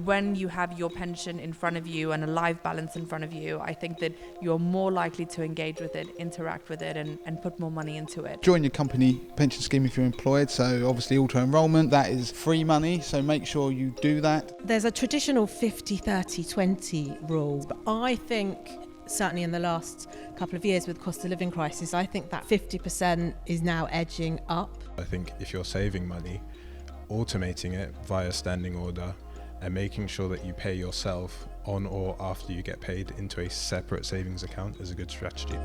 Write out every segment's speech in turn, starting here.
when you have your pension in front of you and a life balance in front of you, I think that you're more likely to engage with it, interact with it, and put more money into it. Join your company pension scheme if you're employed. So obviously auto-enrolment, that is free money. So make sure you do that. There's a traditional 50-30-20 rule, but I think certainly in the last couple of years with cost of living crisis, I think that 50% is now edging up. I think if you're saving money, automating it via standing order and making sure that you pay yourself on or after you get paid into a separate savings account is a good strategy.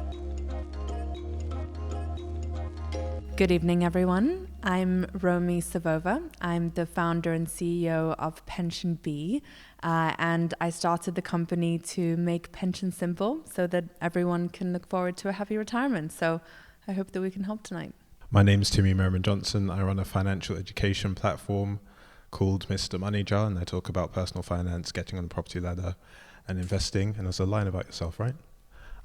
Good evening, everyone. I'm Romi Savova. I'm the founder and CEO of PensionBee, and I started the company to make pension simple so that everyone can look forward to a happy retirement. So I hope that we can help tonight. My name's Timi Merrimen-Johnson. I run a financial education platform called Mr. MoneyJar, and I talk about personal finance, getting on the property ladder, and investing. And there's a line about yourself, right?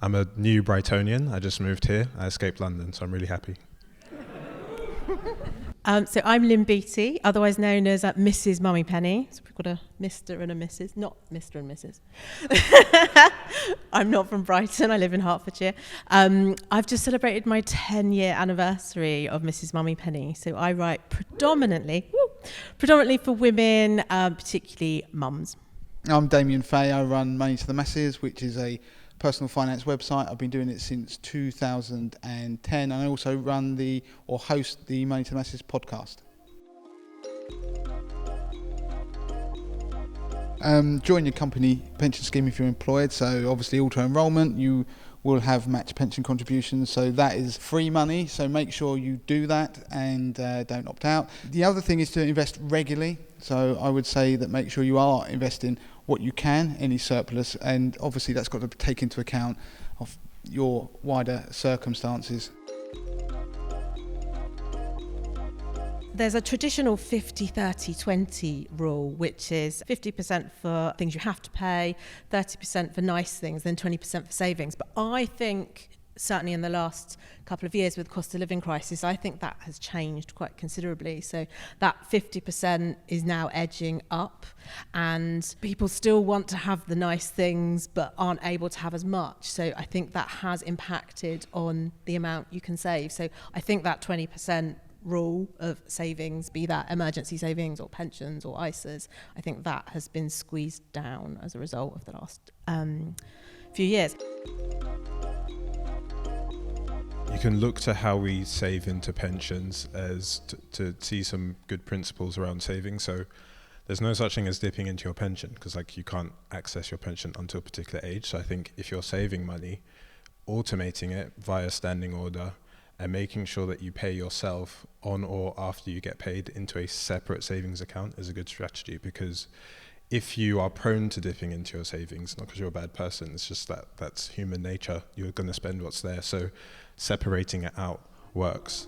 I'm a new Brightonian. I just moved here. I escaped London, so I'm really happy. So I'm Beattie, otherwise known as Mrs. MummyPenny. So we've got a Mr. and a Mrs. Not Mr. and Mrs. I'm not from Brighton. I live in Hertfordshire. I've just celebrated my 10-year anniversary of Mrs. MummyPenny. So I write predominantly for women, particularly mums. I'm Damien Fahy. I run Money to the Masses, which is a personal finance website. I've been doing it since 2010, and I also host the Money to the Masses podcast. Join your company pension scheme if you're employed. So obviously auto-enrolment, you will have match pension contributions, so that is free money. So make sure you do that and don't opt out. The other thing is to invest regularly. So I would say that make sure you are investing what you can, any surplus, and obviously that's got to take into account of your wider circumstances. There's a traditional 50-30-20 rule, which is 50% for things you have to pay, 30% for nice things, then 20% for savings. But I think certainly in the last couple of years with cost of living crisis, I think that has changed quite considerably. So that 50% is now edging up, and people still want to have the nice things but aren't able to have as much. So I think that has impacted on the amount you can save. So I think that 20% rule of savings, be that emergency savings or pensions or ISAs, I think that has been squeezed down as a result of the last few years. You can look to how we save into pensions as to see some good principles around saving. So there's no such thing as dipping into your pension, because you can't access your pension until a particular age. So I think if you're saving money, automating it via standing order and making sure that you pay yourself on or after you get paid into a separate savings account is a good strategy, because if you are prone to dipping into your savings, not because you're a bad person, it's just that's human nature. You're going to spend what's there. So separating it out works.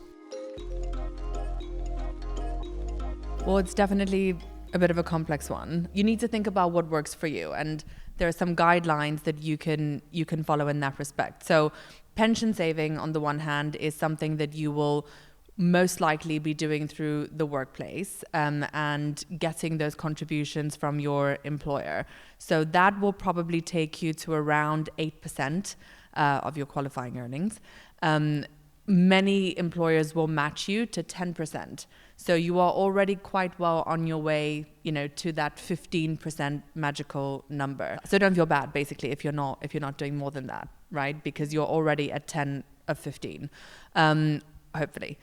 Well, it's definitely a bit of a complex one. You need to think about what works for you, and there are some guidelines that you can follow in that respect. So pension saving, on the one hand, is something that you will most likely be doing through the workplace and getting those contributions from your employer. So that will probably take you to around 8% of your qualifying earnings. Many employers will match you to 10%. So you are already quite well on your way, to that 15% magical number. So don't feel bad, basically, if you're not doing more than that, right? Because you're already at 10 of 15, hopefully.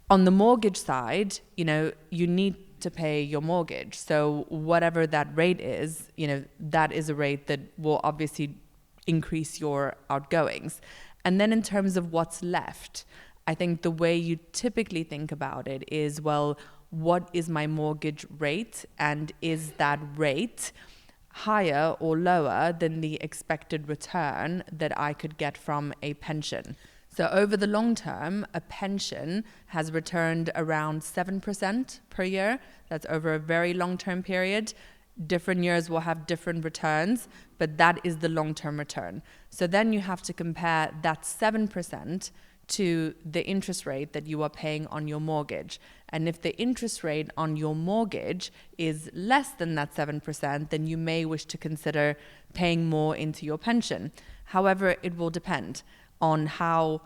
On the mortgage side, you need to pay your mortgage. So whatever that rate is, that is a rate that will obviously increase your outgoings. And then in terms of what's left, I think the way you typically think about it is, well, what is my mortgage rate? And is that rate higher or lower than the expected return that I could get from a pension? So over the long term, a pension has returned around 7% per year. That's over a very long-term period. Different years will have different returns, but that is the long-term return. So then you have to compare that 7% to the interest rate that you are paying on your mortgage. And if the interest rate on your mortgage is less than that 7%, then you may wish to consider paying more into your pension. However, it will depend on how,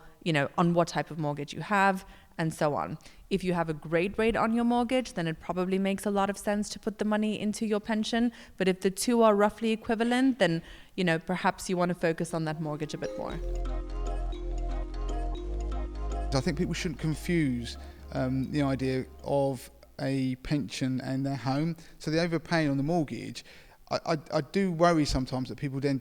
on what type of mortgage you have and so on. If you have a great rate on your mortgage, then it probably makes a lot of sense to put the money into your pension. But if the two are roughly equivalent, then, perhaps you want to focus on that mortgage a bit more. I think people shouldn't confuse the idea of a pension and their home. So the overpaying on the mortgage, I do worry sometimes that people then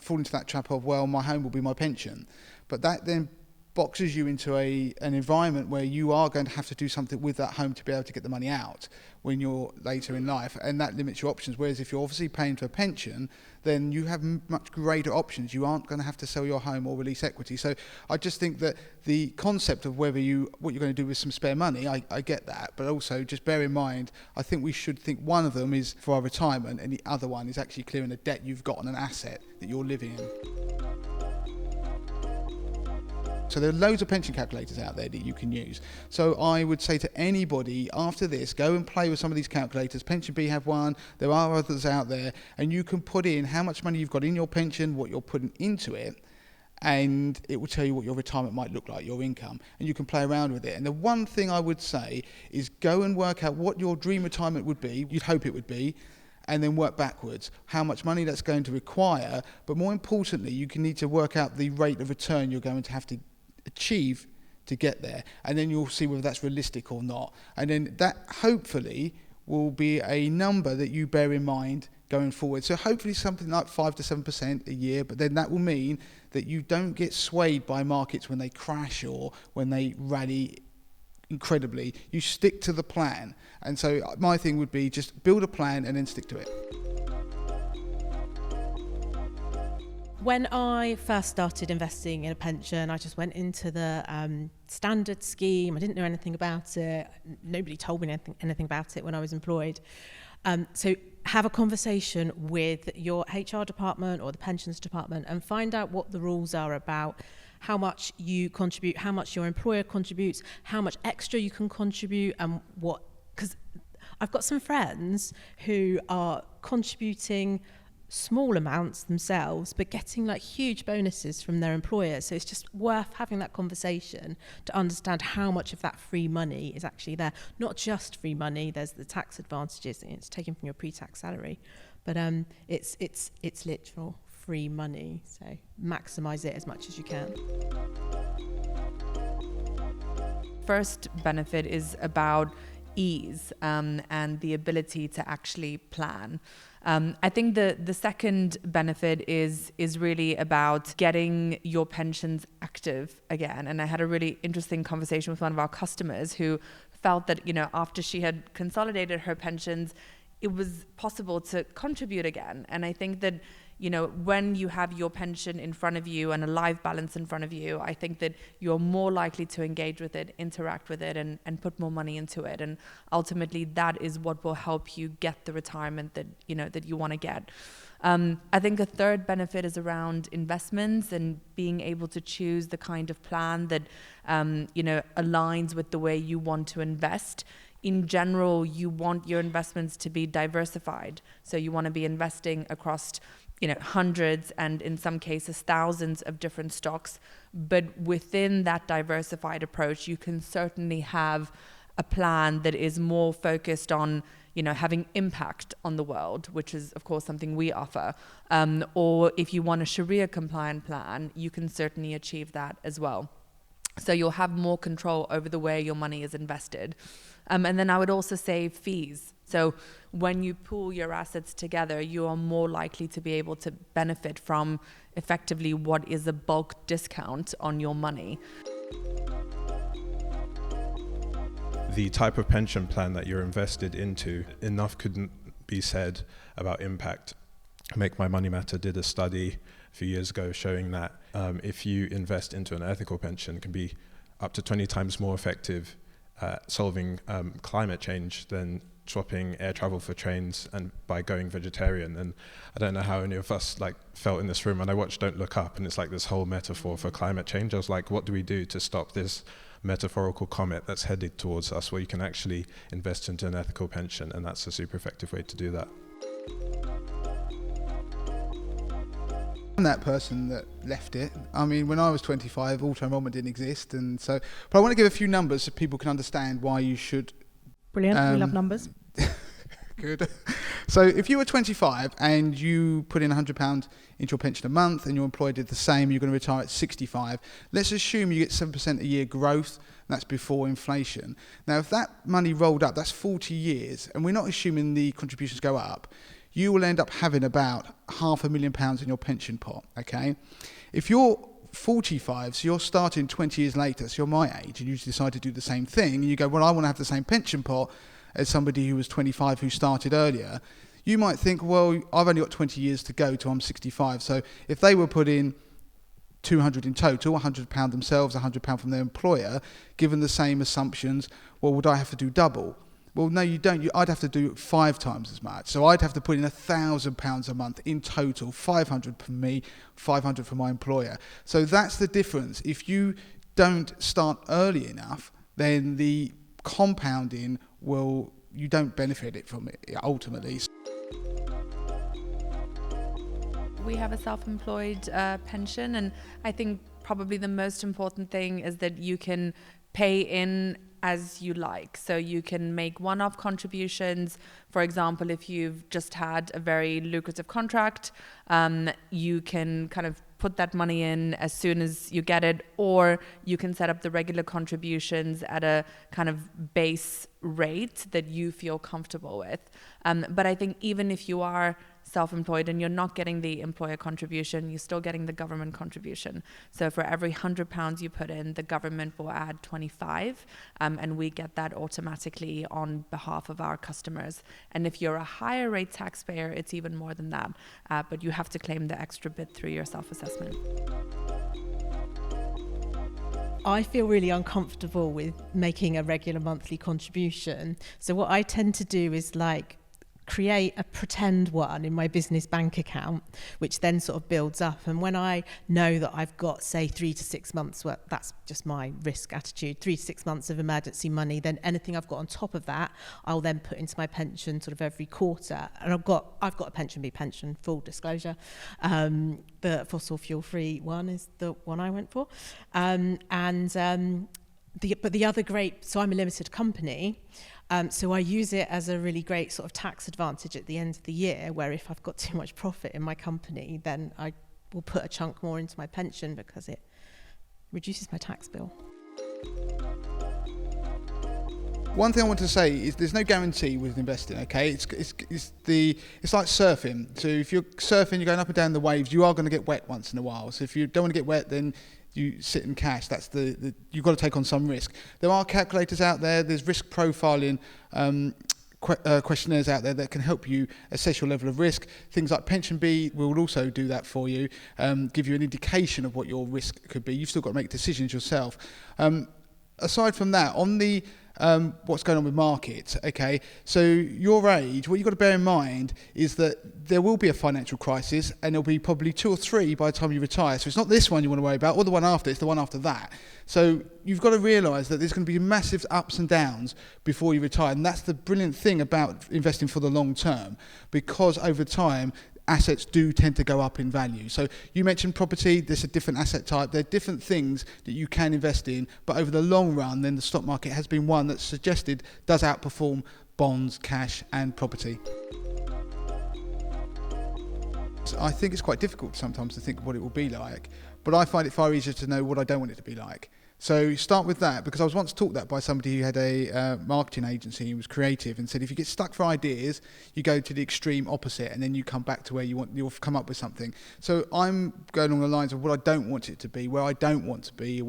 fall into that trap of, well, my home will be my pension. But that then boxes you into an environment where you are going to have to do something with that home to be able to get the money out when you're later in life, and that limits your options. Whereas if you're obviously paying to a pension, then you have much greater options. You aren't going to have to sell your home or release equity. So I just think that the concept of what you're going to do with some spare money, I get that, but also just bear in mind, I think we should think one of them is for our retirement and the other one is actually clearing a debt you've got on an asset that you're living in. So there are loads of pension calculators out there that you can use. So I would say to anybody after this, go and play with some of these calculators. PensionBee have one, there are others out there, and you can put in how much money you've got in your pension, what you're putting into it, and it will tell you what your retirement might look like, your income, and you can play around with it. And the one thing I would say is go and work out what your dream retirement would be, you'd hope it would be, and then work backwards, how much money that's going to require, but more importantly, you can need to work out the rate of return you're going to have to achieve to get there, and then you'll see whether that's realistic or not, and then that hopefully will be a number that you bear in mind going forward. So hopefully something like 5 to 7% a year, but then that will mean that you don't get swayed by markets when they crash or when they rally incredibly. You stick to the plan, and so my thing would be just build a plan and then stick to it. When I first started investing in a pension, I just went into the standard scheme. I didn't know anything about it. Nobody told me anything about it when I was employed. So have a conversation with your HR department or the pensions department and find out what the rules are about how much you contribute, how much your employer contributes, how much extra you can contribute, and what. Because I've got some friends who are contributing small amounts themselves but getting like huge bonuses from their employer, so it's just worth having that conversation to understand how much of that free money is actually there. Not just free money, there's the tax advantages, it's taken from your pre-tax salary, but it's literal free money, so maximize it as much as you can. First benefit is about ease and the ability to actually plan. I think the second benefit is really about getting your pensions active again. And I had a really interesting conversation with one of our customers who felt that, after she had consolidated her pensions, it was possible to contribute again. And I think that, when you have your pension in front of you and a life balance in front of you, I think that you're more likely to engage with it, interact with it, and put more money into it. And ultimately, that is what will help you get the retirement that you want to get. I think a third benefit is around investments and being able to choose the kind of plan that, aligns with the way you want to invest. In general, you want your investments to be diversified. So you want to be investing across hundreds and in some cases thousands of different stocks. But within that diversified approach, you can certainly have a plan that is more focused on, having impact on the world, which is, of course, something we offer. Or if you want a Sharia compliant plan, you can certainly achieve that as well. So you'll have more control over the way your money is invested. And then I would also say fees. So when you pool your assets together, you are more likely to be able to benefit from effectively what is a bulk discount on your money. The type of pension plan that you're invested into, enough couldn't be said about impact. Make My Money Matter did a study a few years ago showing that if you invest into an ethical pension, it can be up to 20 times more effective at solving climate change than swapping air travel for trains and by going vegetarian. And I don't know how any of us like felt in this room, and I watched Don't Look Up, and it's like this whole metaphor for climate change. I was like, what do we do to stop this metaphorical comet that's headed towards us, where you can actually invest into an ethical pension? And that's a super effective way to do that. I'm that person that left it. I mean, when I was 25, auto-enrollment didn't exist, and so. But I want to give a few numbers so people can understand why you should. Brilliant. We love numbers. Good. So if you were 25 and you put in £100 into your pension a month, and your employer did the same, you're going to retire at 65. Let's assume you get 7% a year growth. That's before inflation. Now, if that money rolled up, that's 40 years, and we're not assuming the contributions go up. You will end up having about £500,000 in your pension pot, okay? If you're 45, so you're starting 20 years later, so you're my age, and you decide to do the same thing, and you go, well, I want to have the same pension pot as somebody who was 25 who started earlier, you might think, well, I've only got 20 years to go till I'm 65, so if they were put in 200 in total, £100 themselves, £100 from their employer, given the same assumptions, well, would I have to do double? Well, no, you don't. I'd have to do 5 times as much. So I'd have to put in £1,000 a month in total, 500 for me, 500 for my employer. So that's the difference. If you don't start early enough, then the compounding you don't benefit from it ultimately. We have a self-employed pension, and I think probably the most important thing is that you can pay in as you like. So you can make one-off contributions. For example, if you've just had a very lucrative contract, you can kind of put that money in as soon as you get it, or you can set up the regular contributions at a kind of base rate that you feel comfortable with. But I think even if you are self-employed and you're not getting the employer contribution, you're still getting the government contribution. So for every £100 you put in, the government will add 25, and we get that automatically on behalf of our customers. And if you're a higher rate taxpayer, it's even more than that, but you have to claim the extra bit through your self-assessment. I feel really uncomfortable with making a regular monthly contribution. So what I tend to do is create a pretend one in my business bank account, which then sort of builds up. And when I know that I've got, say, 3 to 6 months worth, that's just my risk attitude, 3 to 6 months of emergency money, then anything I've got on top of that, I'll then put into my pension sort of every quarter. And I've got a PensionBee pension, full disclosure. The fossil fuel free one is the one I went for. But the other great, so I'm a limited company, so I use it as a really great sort of tax advantage at the end of the year, where if I've got too much profit in my company, then I will put a chunk more into my pension because it reduces my tax bill. One thing I want to say is there's no guarantee with investing, okay? It's like surfing. So if you're surfing, you're going up and down the waves, you are going to get wet once in a while. So if you don't want to get wet, then you sit in cash. That's you've got to take on some risk. There are calculators out there. There's risk profiling questionnaires out there that can help you assess your level of risk. Things like PensionBee will also do that for you, give you an indication of what your risk could be. You've still got to make decisions yourself. Aside from that, on the what's going on with markets, okay, so your age, what you've got to bear in mind is that there will be a financial crisis, and there'll be probably 2 or 3 by the time you retire. So it's not this one you want to worry about or the one after, it's the one after that. So you've got to realise that there's going to be massive ups and downs before you retire, and that's the brilliant thing about investing for the long term, because over time assets do tend to go up in value. So you mentioned property, there's a different asset type, there are different things that you can invest in, but over the long run, then the stock market has been one that's suggested does outperform bonds, cash and property. So I think it's quite difficult sometimes to think of what it will be like, but I find it far easier to know what I don't want it to be like. So start with that, because I was once taught that by somebody who had a marketing agency. He was creative and said if you get stuck for ideas, you go to the extreme opposite and then you come back to where you'll come up with something. So I'm going along the lines of what I don't want it to be, where I don't want to be,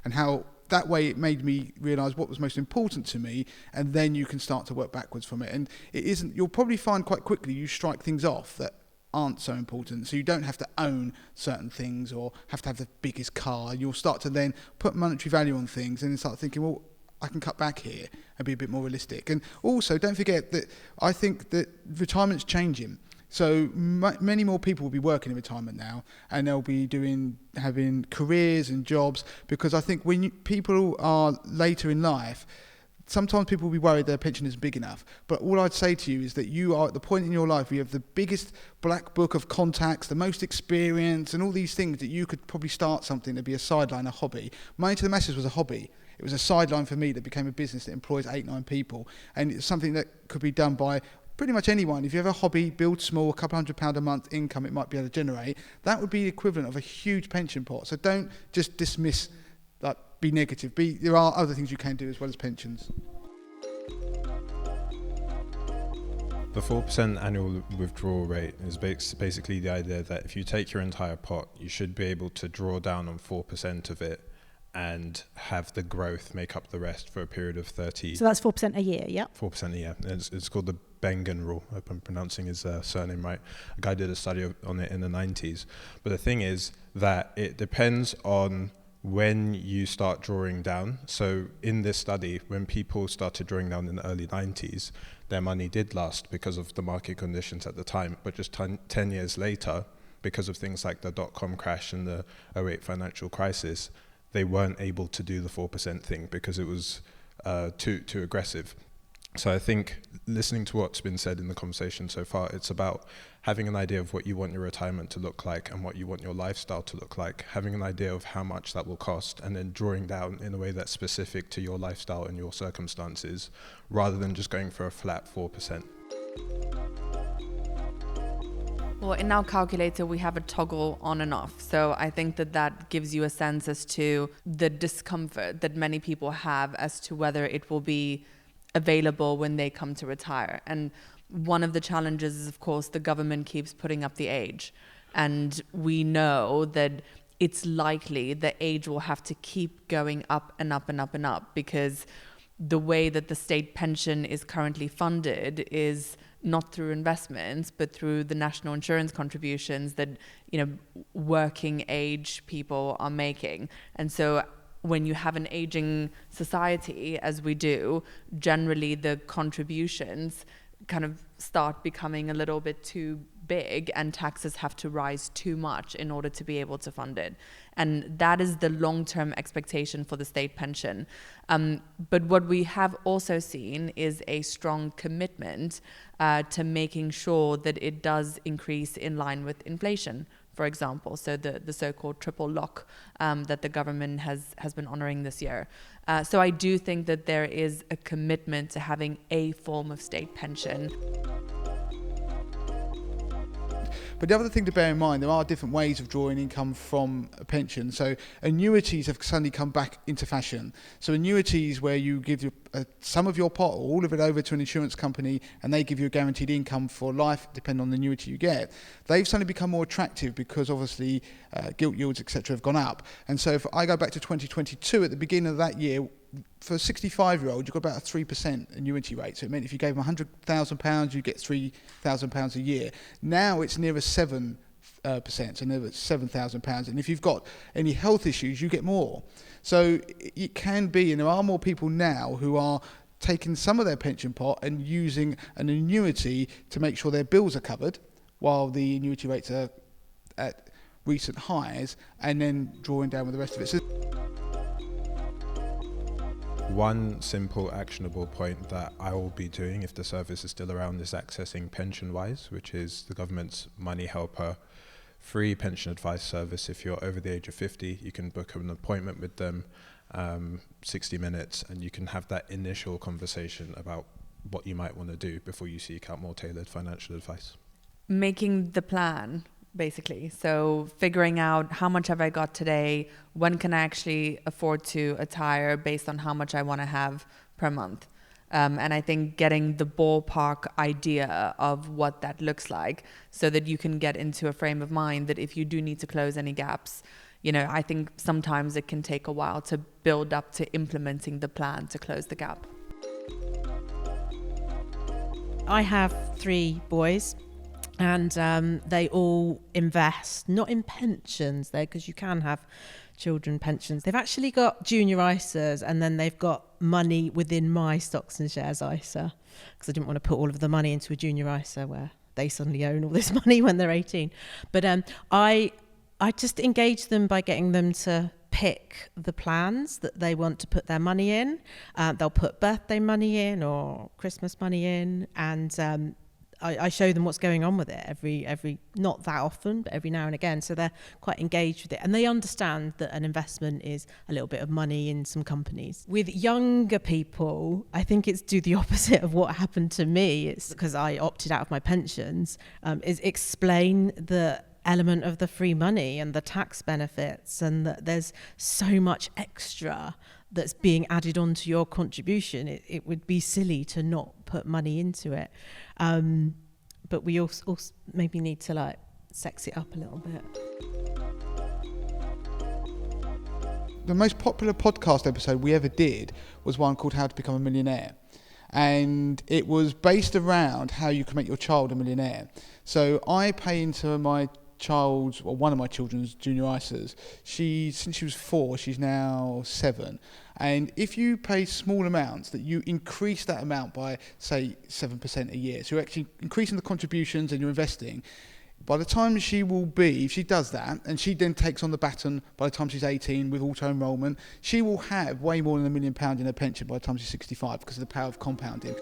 and how that way it made me realise what was most important to me, and then you can start to work backwards from it. And it isn't, you'll probably find quite quickly you strike things off that aren't so important, so you don't have to own certain things or have to have the biggest car. You'll start to then put monetary value on things and start thinking, well, I can cut back here and be a bit more realistic. And also, don't forget that I think that retirement's changing. So many more people will be working in retirement now, and they'll be having careers and jobs, because I think when people are later in life, sometimes people will be worried their pension isn't big enough. But all I'd say to you is that you are at the point in your life where you have the biggest black book of contacts, the most experience, and all these things that you could probably start something to be a sideline, a hobby. Money to the Masses was a hobby. It was a sideline for me that became a business that employs 8-9 people. And it's something that could be done by pretty much anyone. If you have a hobby, build small, a couple £100 a month income it might be able to generate, that would be the equivalent of a huge pension pot. So don't just dismiss, like, be negative. There are other things you can do as well as pensions. The 4% annual withdrawal rate is basically the idea that if you take your entire pot, you should be able to draw down on 4% of it and have the growth make up the rest for a period of 30. So that's 4% a year, yeah? 4% a year. It's called the Bengen rule. I hope I'm pronouncing his surname right. A guy did a study on it in the 90s. But the thing is that it depends on when you start drawing down. So in this study, when people started drawing down in the early 90s, their money did last because of the market conditions at the time. But just 10 years later, because of things like the dot-com crash and the 08 financial crisis, they weren't able to do the 4% thing because it was too aggressive. So I think listening to what's been said in the conversation so far, it's about having an idea of what you want your retirement to look like and what you want your lifestyle to look like, having an idea of how much that will cost, and then drawing down in a way that's specific to your lifestyle and your circumstances, rather than just going for a flat 4%. Well, in our calculator, we have a toggle on and off. So I think that gives you a sense as to the discomfort that many people have as to whether it will be available when they come to retire. And one of the challenges is, of course, the government keeps putting up the age. And we know that it's likely the age will have to keep going up and up and up and up, because the way that the state pension is currently funded is not through investments, but through the national insurance contributions that, working age people are making. And so when you have an aging society, as we do, generally the contributions kind of start becoming a little bit too big, and taxes have to rise too much in order to be able to fund it. And that is the long-term expectation for the state pension. But what we have also seen is a strong commitment to making sure that it does increase in line with inflation, for example. So the so-called triple lock that the government has been honoring this year. So I do think that there is a commitment to having a form of state pension. But the other thing to bear in mind, there are different ways of drawing income from a pension. So annuities have suddenly come back into fashion. So annuities where you give some of your pot or all of it over to an insurance company and they give you a guaranteed income for life, depending on the annuity you get, they've suddenly become more attractive because obviously gilt yields, etc. have gone up. And so if I go back to 2022, at the beginning of that year, for a 65-year-old, you've got about a 3% annuity rate. So it meant if you gave them £100,000, you get £3,000 a year. Now it's nearer 7%, so nearer £7,000. And if you've got any health issues, you get more. So it can be, and there are more people now who are taking some of their pension pot and using an annuity to make sure their bills are covered while the annuity rates are at recent highs, and then drawing down with the rest of it. So one simple actionable point that I will be doing if the service is still around is accessing PensionWise, which is the government's Money Helper free pension advice service. If you're over the age of 50, you can book an appointment with them, 60 minutes, and you can have that initial conversation about what you might want to do before you seek out more tailored financial advice. Making the plan, basically. So figuring out how much have I got today, when can I actually afford to retire based on how much I want to have per month. And I think getting the ballpark idea of what that looks like so that you can get into a frame of mind that if you do need to close any gaps, I think sometimes it can take a while to build up to implementing the plan to close the gap. I have 3 boys. And they all invest, not in pensions though, because you can have children pensions. They've actually got junior ISAs, and then they've got money within my stocks and shares ISA, because I didn't want to put all of the money into a junior ISA where they suddenly own all this money when they're 18. But I just engage them by getting them to pick the plans that they want to put their money in. They'll put birthday money in or Christmas money in, and I show them what's going on with it every not that often, but every now and again. So they're quite engaged with it, and they understand that an investment is a little bit of money in some companies. With younger people, I think it's do the opposite of what happened to me. It's because I opted out of my pensions, is explain the element of the free money and the tax benefits, and that there's so much extra that's being added onto your contribution. It would be silly to not put money into it. But we also maybe need to like sex it up a little bit. The most popular podcast episode we ever did was one called How to Become a Millionaire. And it was based around how you can make your child a millionaire. So I pay into my child's, or one of my children's junior ISAs. Since she was 4, she's now 7. And if you pay small amounts, that you increase that amount by, say, 7% a year. So you're actually increasing the contributions and you're investing. By the time she will be, if she does that, and she then takes on the baton by the time she's 18 with auto-enrolment, she will have way more than £1 million in her pension by the time she's 65 because of the power of compounding.